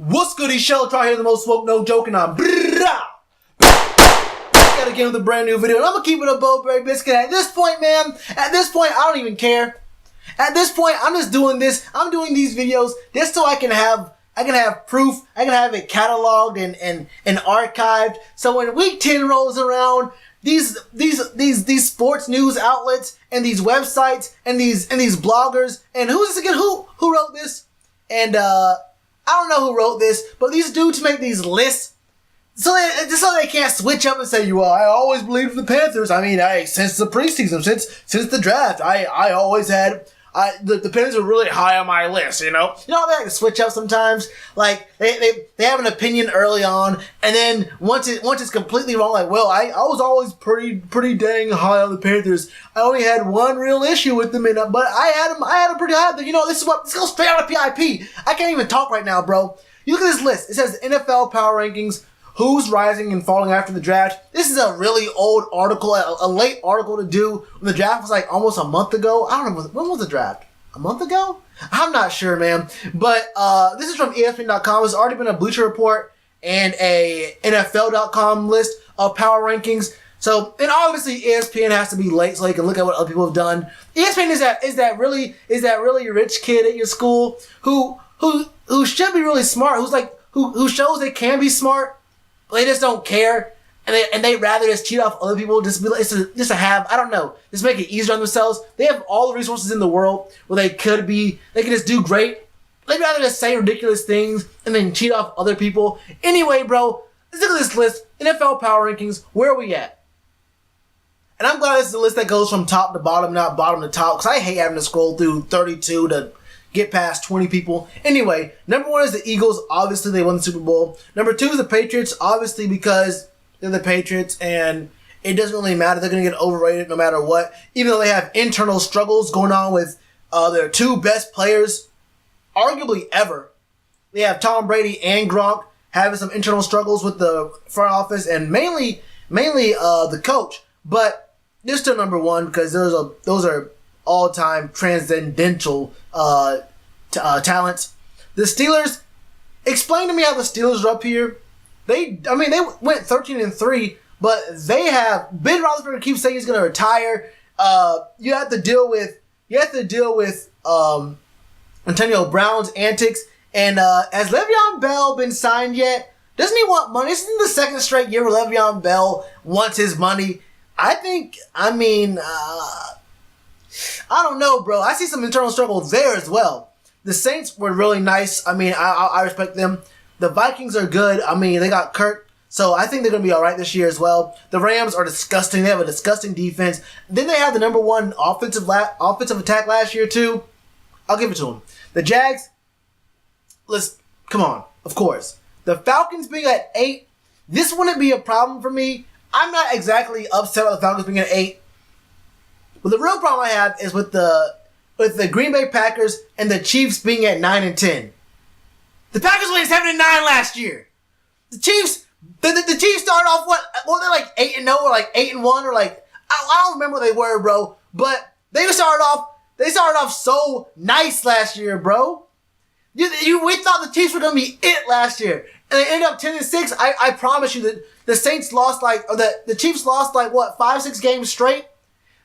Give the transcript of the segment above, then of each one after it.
What's good? It's Shellitronnn here, the most woke, no joke, and I'm back again with a brand new video, and I'm gonna keep it a Bowberry biscuit. At this point, man, I don't even care. At this point, I'm just doing this. I'm doing these videos just so I can have proof. I can have it cataloged and archived. So when week 10 rolls around, these sports news outlets and these websites and these bloggers and who's this again? Who wrote this? And I don't know who wrote this, but these dudes make these lists so they can't switch up and say, "Well, I always believed in the Panthers. I mean, since the preseason, since the draft, I always had." The Panthers are really high on my list, you know? You know how they like to switch up sometimes? Like, they have an opinion early on, and then once it's completely wrong, like, well, I was always pretty dang high on the Panthers. I only had one real issue with them, but I had them pretty high. You know, this goes straight out of PIP. I can't even talk right now, bro. You look at this list. It says NFL Power Rankings, who's rising and falling after the draft. This is a really old article, a late article to do when the draft was like almost a month ago. I don't know, when was the draft? A month ago? I'm not sure, man. But this is from Espn.com. There's already been a Bleacher Report and a NFL.com list of power rankings. So, and obviously ESPN has to be late so they can look at what other people have done. ESPN is that really rich kid at your school who should be really smart, who shows they can be smart. They just don't care, and they rather just cheat off other people, just to have, I don't know, just make it easier on themselves. They have all the resources in the world where they could just do great. They'd rather just say ridiculous things and then cheat off other people. Anyway, bro, let's look at this list. NFL Power Rankings, where are we at? And I'm glad this is a list that goes from top to bottom, not bottom to top, because I hate having to scroll through 32 to get past 20 people. Anyway, number 1 is the Eagles. Obviously, they won the Super Bowl. Number 2 is the Patriots, obviously because they're the Patriots, and it doesn't really matter. They're going to get overrated no matter what, even though they have internal struggles going on with their 2 best players, arguably ever. They have Tom Brady and Gronk having some internal struggles with the front office, and mainly the coach. But they're still number 1 because those are all-time transcendental talents. The Steelers, explain to me how the Steelers are up here. They went 13-3, but they have Ben Roethlisberger keeps saying he's going to retire. You have to deal with Antonio Brown's antics. And has Le'Veon Bell been signed yet? Doesn't he want money? This isn't the second straight year where Le'Veon Bell wants his money. I don't know, bro. I see some internal struggle there as well. The Saints were really nice. I respect them. The Vikings are good. They got Kirk, so I think they're going to be all right this year as well. The Rams are disgusting. They have a disgusting defense. Then they had the number 1 offensive attack last year, too. I'll give it to them. The Jags, come on, of course. The Falcons being at 8, this wouldn't be a problem for me. I'm not exactly upset about the Falcons being at 8. But the real problem I have is with the Green Bay Packers and the Chiefs being at 9 and 10. The Packers went 7 and 9 last year. The Chiefs started off they're like 8-0 or like 8-1 or like I don't remember what they were, bro. But they started off so nice last year, bro. We thought the Chiefs were gonna be it last year, and they ended up 10-6. I promise you that the Saints lost the Chiefs lost 5-6 games straight.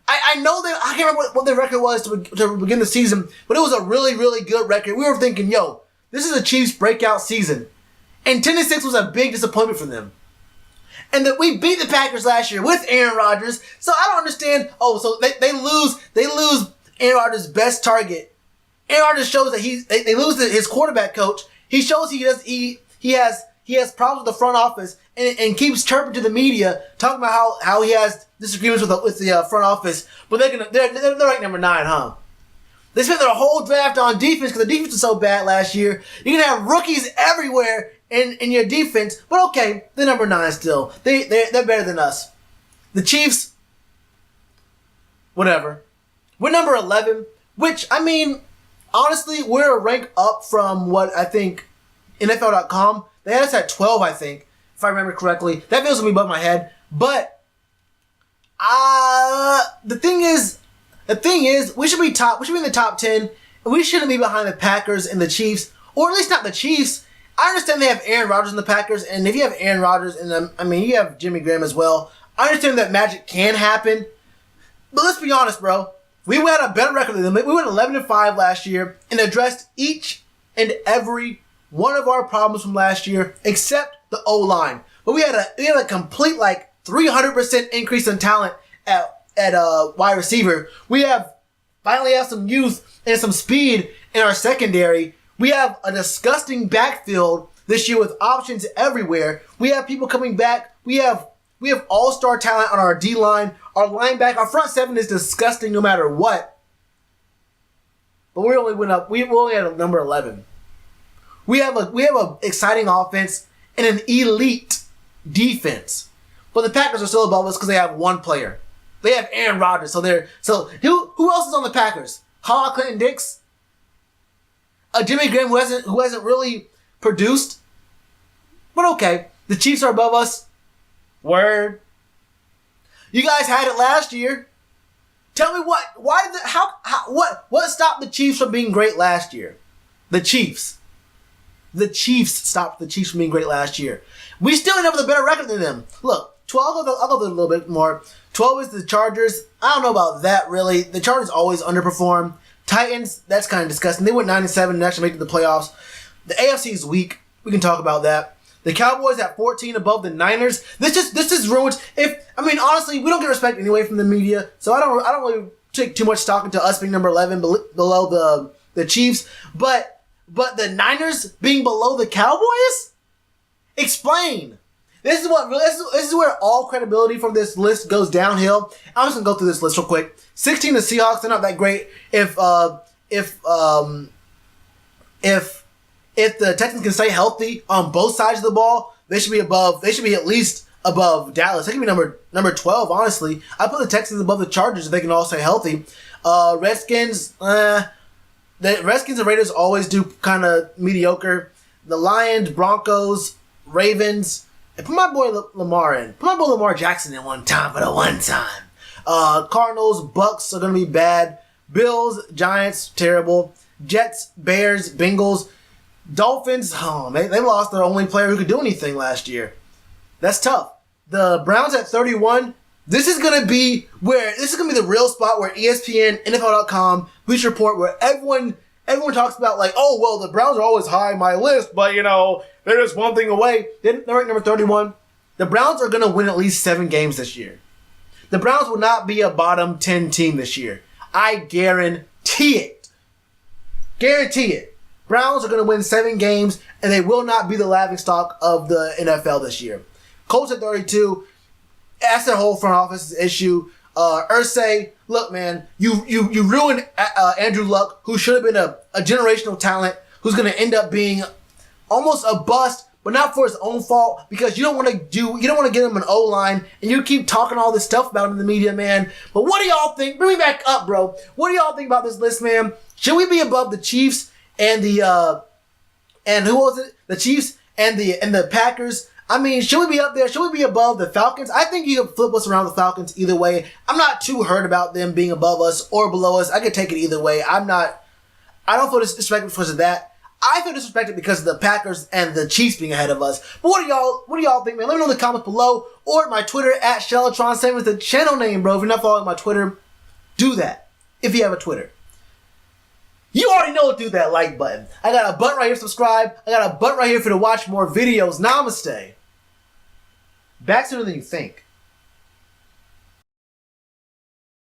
I know that I can't remember what their record was to begin the season, but it was a really, really good record. We were thinking, yo, this is a Chiefs breakout season. And 10-6 was a big disappointment for them. And that we beat the Packers last year with Aaron Rodgers. So I don't understand. Oh, so they lose Aaron Rodgers' best target. Aaron Rodgers shows that they lose his quarterback coach. He shows he has problems with the front office and keeps chirping to the media, talking about how he has disagreements with the front office. But they're ranked number 9, huh? They spent their whole draft on defense because the defense was so bad last year. You're gonna have rookies everywhere in your defense. But okay, they're number 9 still. They're better than us. The Chiefs, whatever. We're number 11, which honestly, we're a rank up from what I think NFL.com. They had us at 12, I think, if I remember correctly. That feels to me above my head. But the thing is, we should be in the top 10, and we shouldn't be behind the Packers and the Chiefs, or at least not the Chiefs. I understand they have Aaron Rodgers in the Packers, and if you have Aaron Rodgers and you have Jimmy Graham as well. I understand that magic can happen, but let's be honest, bro. We had a better record than them. We went 11-5 last year and addressed each and every one of our problems from last year, except the O-line. But we had a complete 300% increase in talent at wide receiver. We finally have some youth and some speed in our secondary. We have a disgusting backfield this year with options everywhere. We have people coming back. We have all-star talent on our D-line. Our linebacker, our front seven is disgusting no matter what. But we only went up. We only had a number 11. We have a exciting offense and an elite defense. But the Packers are still above us because they have one player. They have Aaron Rodgers. So who else is on the Packers? Clinton Dix, Jimmy Graham, who hasn't really produced. But okay, the Chiefs are above us. Word. You guys had it last year. Tell me what stopped the Chiefs from being great last year? The Chiefs. The Chiefs stopped the Chiefs from being great last year. We still end up with a better record than them. Look, 12, I'll go a little bit more. 12 is the Chargers. I don't know about that really. The Chargers always underperform. Titans, that's kind of disgusting. They went 9-7 and actually made it to the playoffs. The AFC is weak. We can talk about that. The Cowboys at 14 above the Niners. This just ruins. Honestly, we don't get respect anyway from the media, so I don't really take too much stock into us being number 11 below the Chiefs. But the Niners being below the Cowboys? Explain. This is where all credibility from this list goes downhill. I'm just gonna go through this list real quick. 16 the Seahawks. They're not that great. If the Texans can stay healthy on both sides of the ball, they should be above. They should be at least above Dallas. They can be number 12. Honestly, I put the Texans above the Chargers if they can all stay healthy. Redskins. The Redskins and Raiders always do kind of mediocre. The Lions, Broncos, Ravens. And put my boy Lamar in. Put my boy Lamar Jackson in one time for the one time. Cardinals, Bucks are gonna be bad. Bills, Giants, terrible. Jets, Bears, Bengals. Dolphins, they lost their only player who could do anything last year. That's tough. The Browns at 31. This is gonna be the real spot where ESPN, NFL.com, Bleacher Report, where everyone talks about the Browns are always high on my list, but they're just one thing away. They're ranked number 31. The Browns are gonna win at least 7 games this year. The Browns will not be a bottom 10 team this year. I guarantee it. Guarantee it. Browns are going to win 7 games, and they will not be the laughingstock of the NFL this year. Colts at 32. That's their whole front office issue. Irsay, look, man, you ruined Andrew Luck, who should have been a generational talent, who's going to end up being almost a bust, but not for his own fault, because you don't want to get him an O-line, and you keep talking all this stuff about him in the media, man. But what do y'all think? Bring me back up, bro. What do y'all think about this list, man? Should we be above the Chiefs and the Chiefs and the Packers? Should we be up there? Should we be above the Falcons? I think you can flip us around the Falcons either way. I'm not too hurt about them being above us or below us. I could take it either way. I don't feel disrespected because of that. I feel disrespected because of the Packers and the Chiefs being ahead of us. But what do y'all think, man? Let me know in the comments below or at my Twitter at Shellitronnn. Same as the channel name, bro. If you're not following my Twitter, do that. If you have a Twitter. You already know to do that like button. I got a button right here, subscribe. I got a button right here for you to watch more videos. Namaste. Back sooner than you think.